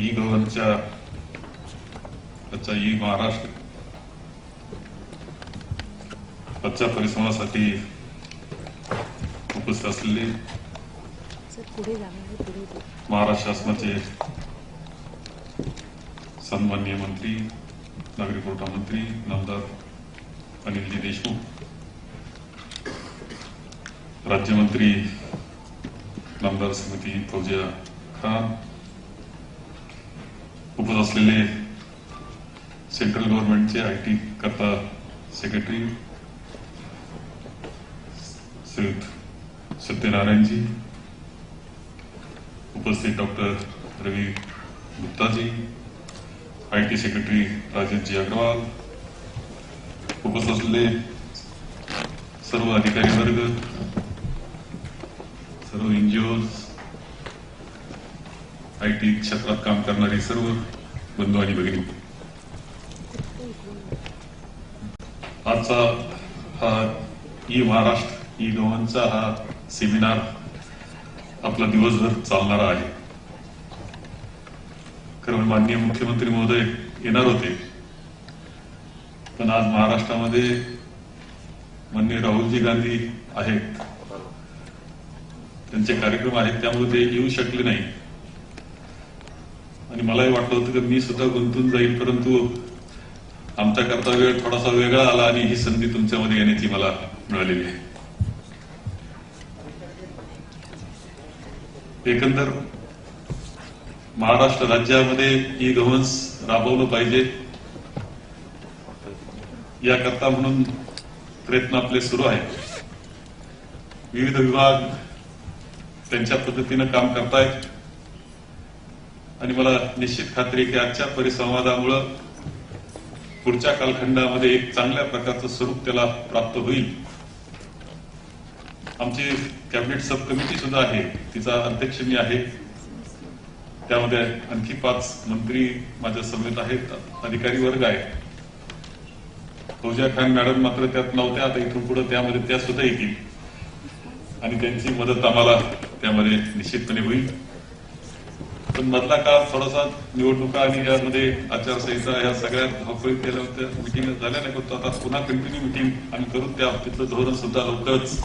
E गव्हर्नच्या E Maharashtra आजच्या परिश्रमासाठी उपस्थित असलेले महाराष्ट्र शासनाचे सन्माननीय मंत्री, नागरी पुरवठा मंत्री नामदार अनिलजी देशमुख, राज्यमंत्री नामदार श्रीमती फौजिया खान, उपस्थित असलेले सेंट्रल गव्हर्नमेंटचे आयटी करता सेक्रेटरी श्रीयुत सत्यनारायणजी, उपस्थित doctor Ravi Gupta ji, IT secretary Rajesh ji Agarwal, उपस्थित असलेले सर्व अधिकारी वर्ग, सर्व एनजीओज, आयटी क्षेत्रात काम करणारी सर्व बंधू आणि भगिनी, आजचा हा ई महाराष्ट्र ई गव्हर्नचा हा सेमिनार आपला दिवसभर चालणारा आहे. खरं माननीय मुख्यमंत्री महोदय येणार होते, पण आज महाराष्ट्रामध्ये माननीय राहुलजी गांधी आहेत, त्यांचे कार्यक्रम आहेत, त्यामुळे ते येऊ शकले नाही. आणि मलाही वाटलं होतं की मी सुद्धा गुंतून जाईल, परंतु आमचा करता वेळ थोडासा वेगळा आला आणि ही संधी तुमच्यामध्ये येण्याची मला मिळालेली आहे. एकंदर महाराष्ट्र राज्यामध्ये ई गव्हर्नन्स राबवलं पाहिजे याकरता म्हणून प्रयत्न आपले सुरू आहेत. विविध विभाग त्यांच्या पद्धतीनं काम करतायत आणि मला निश्चित खात्री आहे की आजच्या परिसंवादामुळे पुढच्या कालखंडामध्ये एक चांगल्या प्रकारचं स्वरूप त्याला प्राप्त होईल. आमची कॅबिनेट सब कमिटी सुद्धा आहे, तिचा अध्यक्ष मी आहे, त्यामध्ये आणखी 5 मंत्री माझ्या समेत आहेत, अधिकारी वर्ग आहे. फौजिया खान मॅडम मात्र त्यात नव्हत्या, आता इथून पुढे त्यामध्ये त्या सुद्धा येतील आणि त्यांची मदत आम्हाला त्यामध्ये निश्चितपणे होईल. पण मधला काळ थोडासा निवडणुका आणि यामध्ये आचारसंहिता या सगळ्या धावपळीत केल्या होत्या, मिटिंग झाल्या नाही, पण आता पुन्हा कंटिन्यू मिटिंग आम्ही करून त्या बाबतीतलं धोरण सुद्धा लवकरच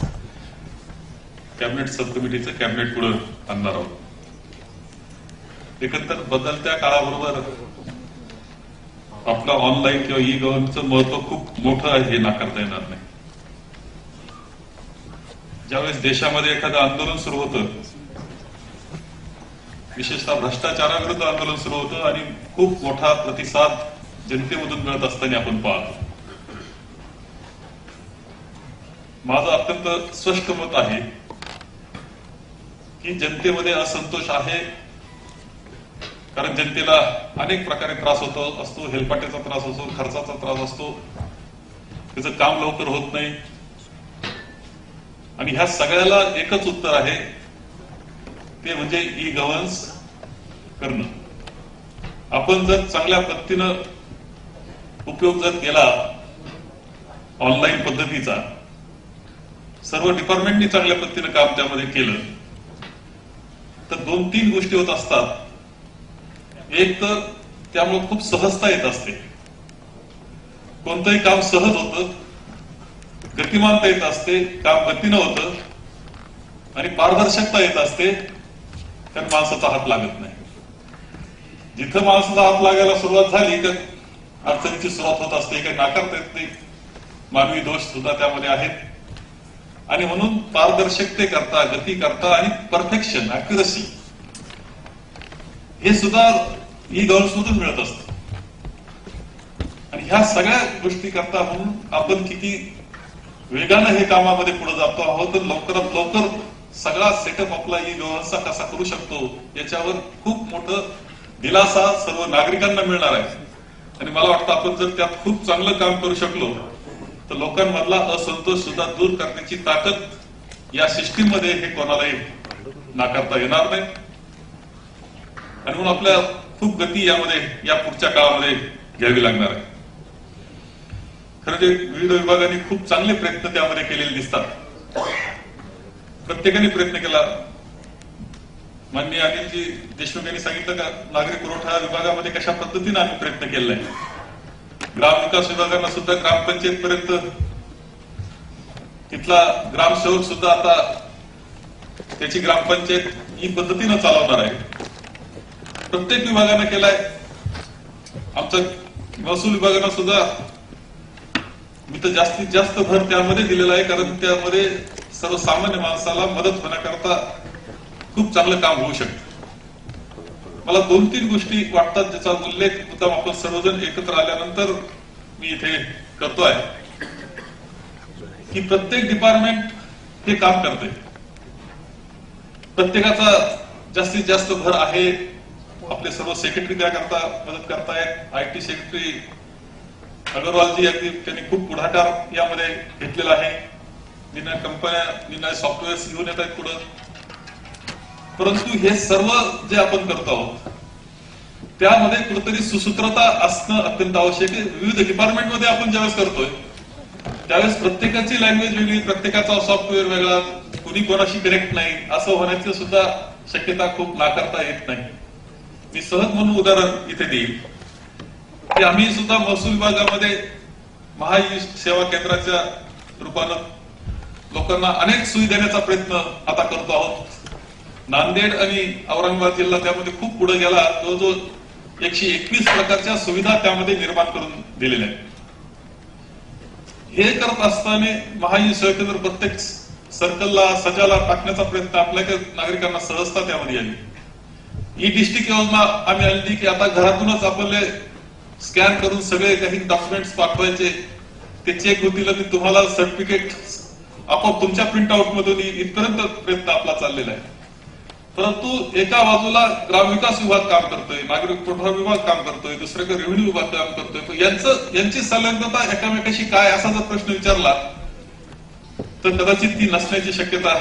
कॅबिनेट सब कमिटीचं कॅबिनेट पुढे आणणार आहोत. एकंदर बदलत्या काळाबरोबर आपलं ऑनलाईन किंवा ई गव्हर्नचं महत्व खूप मोठं आहे हे नाकारता येणार नाही. ज्यावेळेस देशामध्ये एखादं आंदोलन सुरू होतं, विशेषतः भ्रष्टाचाराविरुद्ध आंदोलन सुरू होतं आणि खूप मोठा प्रतिसाद जनतेमधून मिळत असताना आपण पाहतो. माझं अत्यंत स्पष्ट मत आहे की जनतेमध्ये असंतोष आहे, कारण जनतेला अनेक प्रकारे त्रास होतो असतो, हेलपाट्याचा त्रास असतो, खर्चाचा त्रास असतो, त्याचं काम लवकर होत नाही. आणि ह्या सगळ्याला एकच उत्तर आहे, ते म्हणजे ई गव्हर्नन्स करणं. आपण जर चांगल्या पद्धतीनं उपयोग जर केला ऑनलाईन पद्धतीचा, सर्व डिपार्टमेंटनी चांगल्या पद्धतीनं काम त्यामध्ये केलं, तर 2-3 गोष्टी होत असतात. एक तर त्यामुळे खूप सहजता येत असते, कोणतंही काम सहज होतं, गतिमानता येत असते, काम गतीनं होतं आणि पारदर्शकता येत असते, कारण माणसाचा हात लागत नाही. जिथं माणसाचा हात लागायला सुरुवात झाली तर अडचणीची सुरुवात होत असते, काही नाकारता येत नाही, मानवी दोष सुद्धा त्यामध्ये आहेत. आणि म्हणून पारदर्शकते करता, गती करता आणि परफेक्शन, अॅक्युरसी हे सुद्धा ई गव्हर्नन्स मधून मिळत असतं. आणि ह्या सगळ्या गोष्टी करता म्हणून आपण किती वेगानं हे कामामध्ये पुढे जातो आहोत, तर लवकरात लवकर सगळा सेटअप आपला ई गव्हर्नन्सचा कसा करू शकतो याच्यावर खूप मोठं दिलासा सर्व नागरिकांना मिळणार आहे. आणि मला वाटतं आपण जर त्यात खूप चांगलं काम करू शकलो तर लोकांमधला असंतोष सुद्धा दूर करण्याची ताकद या सिस्टीम मध्ये हे कोणालाही नाकारता येणार नाही. आणि म्हणून आपल्या खूप गती यामध्ये या पुढच्या काळामध्ये घ्यावी लागणार आहे. खरं जे विविध विभागांनी खूप चांगले प्रयत्न त्यामध्ये केलेले दिसतात. प्रत्येकाने प्रयत्न केला. माननीय अनिलजी देशमुख यांनी सांगितलं का नागरी पुरवठा विभागामध्ये कशा पद्धतीने आम्ही प्रयत्न केलाय. ग्राम विकास विभागांना सुद्धा ग्रामपंचायत पर्यंत तिथला ग्रामसेवक सुद्धा आता त्याची ग्रामपंचायत ही पद्धतीनं चालवणार आहे. प्रत्येक विभागानं केलाय. आमचा महसूल विभागानं सुद्धा मी तर जास्तीत जास्त भर त्यामध्ये दिलेला आहे, कारण त्यामध्ये सर्वसामान्य माणसाला मदत होण्याकरता खूप चांगलं काम होऊ शकतं. मला 2-3 गोष्टी वाटतात ज्याचा उल्लेख मुद्दाम आपण सर्वजण एकत्र आल्यानंतर मी इथे करतोय की प्रत्येक डिपार्टमेंट हे काम करते. प्रत्येकाचा जास्तीत जास्त भर आहे. आपले सर्व सेक्रेटरी त्याकरता मदत करतायत. IT सेक्रेटरी अग्रवालजी अगदी त्यांनी खूप पुढाकार यामध्ये घेतलेला आहे. निना कंपन्या निना सॉफ्टवेअर घेऊन येत आहेत पुढे. परंतु हे सर्व जे आपण करतो आहोत त्यामध्ये कुठेतरी सुसूत्रता असणं अत्यंत आवश्यक आहे. विविध डिपार्टमेंटमध्ये आपण ज्यावेळेस करतोय त्यावेळेस प्रत्येकाची लँग्वेज वेगळी, प्रत्येकाचा सॉफ्टवेअर वेगळा, कुणी कोणाशी कनेक्ट नाही असं होण्याची सुद्धा शक्यता खूप नाकारता येत नाही. मी सहज म्हणून उदाहरण इथे देईल की आम्ही सुद्धा महसूल विभागामध्ये महाई सेवा केंद्राच्या रूपानं लोकांना अनेक सुविधा देण्याचा प्रयत्न आता करतो आहोत. नांदेड आणि औरंगाबाद जिल्हा त्यामध्ये खूप पुढे गेला. जवळजवळ 121 प्रकारच्या सुविधा त्यामध्ये निर्माण करून दिलेल्या आहेत. हे करत असताना महाई सेवा केंद्र प्रत्येक सर्कलला सजाला टाकण्याचा प्रयत्न आपल्या नागरिकांना सहजता त्यामध्ये आली. ही डिस्ट्रिक्ट योजना आम्ही आणली की आता घरातूनच आपले स्कॅन करून सगळे काही डॉक्युमेंट्स पाठवायचे, ते चेक होतील आणि तुम्हाला सर्टिफिकेट आपोआप तुमच्या प्रिंट आउट मधून इथपर्यंत प्रयत्न आपला चाललेला आहे. परंतु एका बाजूला ग्रामविकास विभाग काम करतोय, नागरी पुरवठा विभाग काम करतोय, दुसरीकडे रेव्हेन्यू विभाग काम करतोय. यांची संलग्नता एकामेकाशी काय असा जर प्रश्न विचारला तर कदाचित ती नसण्याची शक्यता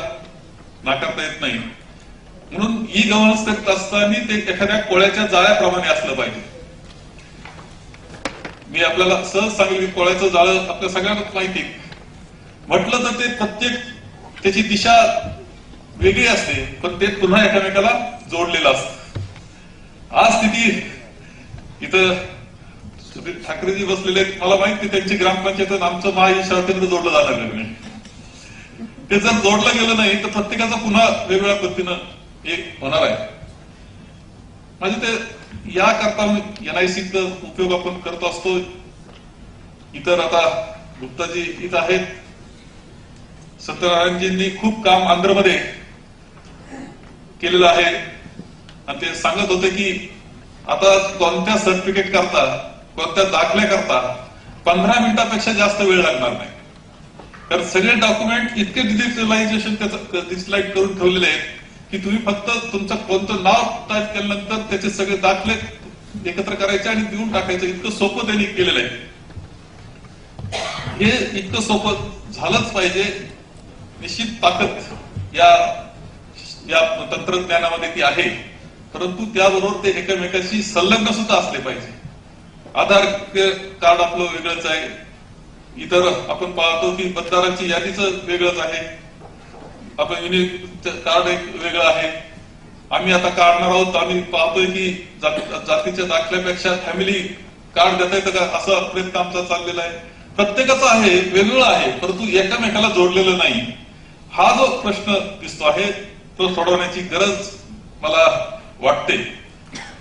नाकारता येत नाही. म्हणून ई गव्हर्नन्स करत असताना ते एखाद्या कोळ्याच्या जाळ्याप्रमाणे असलं पाहिजे. मी आपल्याला सहज सांगेल की कोळ्याचं जाळं आपल्या सगळ्यांनाच माहिती म्हटलं तर ते प्रत्येक त्याची दिशा वेगळी असते, पण ते पुन्हा एकामेकाला जोडलेलं असतं. आज स्थिती इथं सुधीर ठाकरेजी बसलेले आहेत. मला माहिती त्यांची ग्रामपंचायत आमचं महाई सेवा केंद्र जोडलं जाणार नाही. ते जर जोडलं गेलं नाही तर प्रत्येकाचा पुन्हा वेगवेगळ्या पद्धतीनं एक होणार आहे. म्हणजे ते याकरता NIC उपयोग आपण करत असतो. इतर आता गुप्ताजी इथं आहेत. सत्यनारायणजींनी खूप काम आंध्रमध्ये केलेलं आहे आणि ते सांगत होते की आता कोणत्या सर्टिफिकेट करता, कोणत्या दाखल्या करता 15 मिनिटापेक्षा जास्त वेळ लागणार नाही. कारण सगळे डॉक्युमेंट इतके डिजिटलायझेशन डिजिटलाइज करून ठेवलेले आहेत की तुम्ही फक्त तुमचं कोणतं नाव टाईप केल्यानंतर त्याचे सगळे दाखले एकत्र करायचे आणि देऊन टाकायचं. इतकं सोपं त्यांनी केलेलं आहे. हे इतकं सोपं झालंच पाहिजे. निश्चित ताकद या तंत्रज्ञानामध्ये ती आहे, परंतु त्याबरोबर ते एकमेकाशी संलग्न सुद्धा असले पाहिजे. आधार कार्ड आपलं वेगळंच आहे. इतर आपण पाहतो की मतदारांची यादीच वेगळंच आहे. आपण युनिक कार्ड एक वेगळं आहे. आम्ही आता काढणार आहोत. आम्ही पाहतोय की जातीच्या दाखल्यापेक्षा फॅमिली कार्ड देता येतं का असा प्रयत्न आमचा चाललेला आहे. प्रत्येकाचा आहे, वेगवेगळं आहे, परंतु एकमेकाला जोडलेलं नाही. हा जो प्रश्न दिसतो आहे तो सोडवण्याची गरज मला वाटते.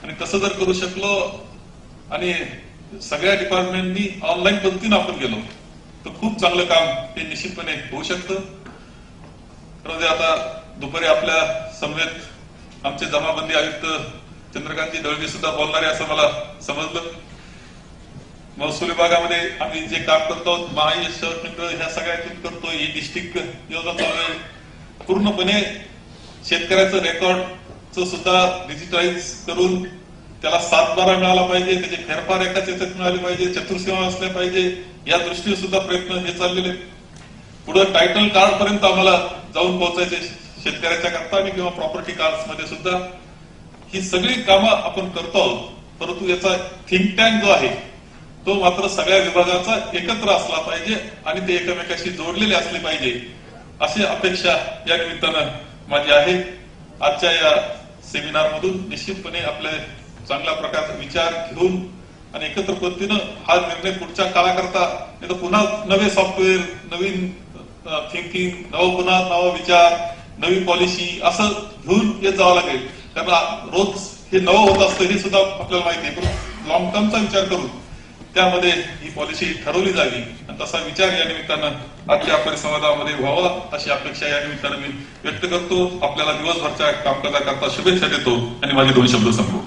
आणि तसं जर करू शकलो आणि सगळ्या डिपार्टमेंटनी ऑनलाईन पद्धतीने आपण गेलो तर खूप चांगलं काम हे निश्चितपणे होऊ शकतं. आता दुपारी आपल्या समवेत आमचे जमाबंदी आयुक्त चंद्रकांतजी दळवी सुद्धा बोलणार आहे असं मला समजलं. महसूल विभागामध्ये आम्ही जे काम करतो महाई सेवा केंद्र ह्या सगळ्यातून करतोय. ही डिस्ट्रिक्ट योजना चालू आहे. पूर्णपणे शेतकऱ्याचं रेकॉर्डचं सुद्धा डिजिटलाइज करून त्याला 7/12 मिळाला पाहिजे, त्याचे फेरफार एकाच याच्यात मिळाले पाहिजे, चतुर्सीमा असल्या पाहिजे, या दृष्टीने सुद्धा प्रयत्न हे चाललेले. पुढे टायटल कार्ड पर्यंत आम्हाला जाऊन पोहोचायचे शेतकऱ्याच्या करता आणि किंवा प्रॉपर्टी कार्ड मध्ये सुद्धा. ही सगळी कामं आपण करतो आहोत, परंतु याचा थिंक टँक जो आहे तो मात्र सगळ्या विभागाचा एकत्र असला पाहिजे आणि ते एकमेकाशी जोडलेले असले पाहिजे अशी अपेक्षा या निमित्तानं माझी आहे. आजच्या या सेमिनार मधून निश्चितपणे आपले चांगल्या प्रकारचा विचार घेऊन आणि एकत्र पद्धतीनं हा निर्णय पुढच्या काळाकरता नाही तर पुन्हा नवे सॉफ्टवेअर, नवीन थिंकिंग, पुन्हा नवा विचार, नवी पॉलिसी असं घेऊन येत जावं लागेल. कारण रोज हे नवं होत असतं हे सुद्धा आपल्याला माहिती आहे, पण लॉंग टर्मचा विचार करून त्यामध्ये ही पॉलिसी ठरवली जावी आणि तसा विचार या निमित्तानं आजच्या परिसंवादामध्ये व्हावा अशी अपेक्षा या निमित्तानं मी व्यक्त करतो. आपल्याला दिवसभरच्या कामकाजाकरता शुभेच्छा देतो आणि माझे 2 शब्द संपवतो.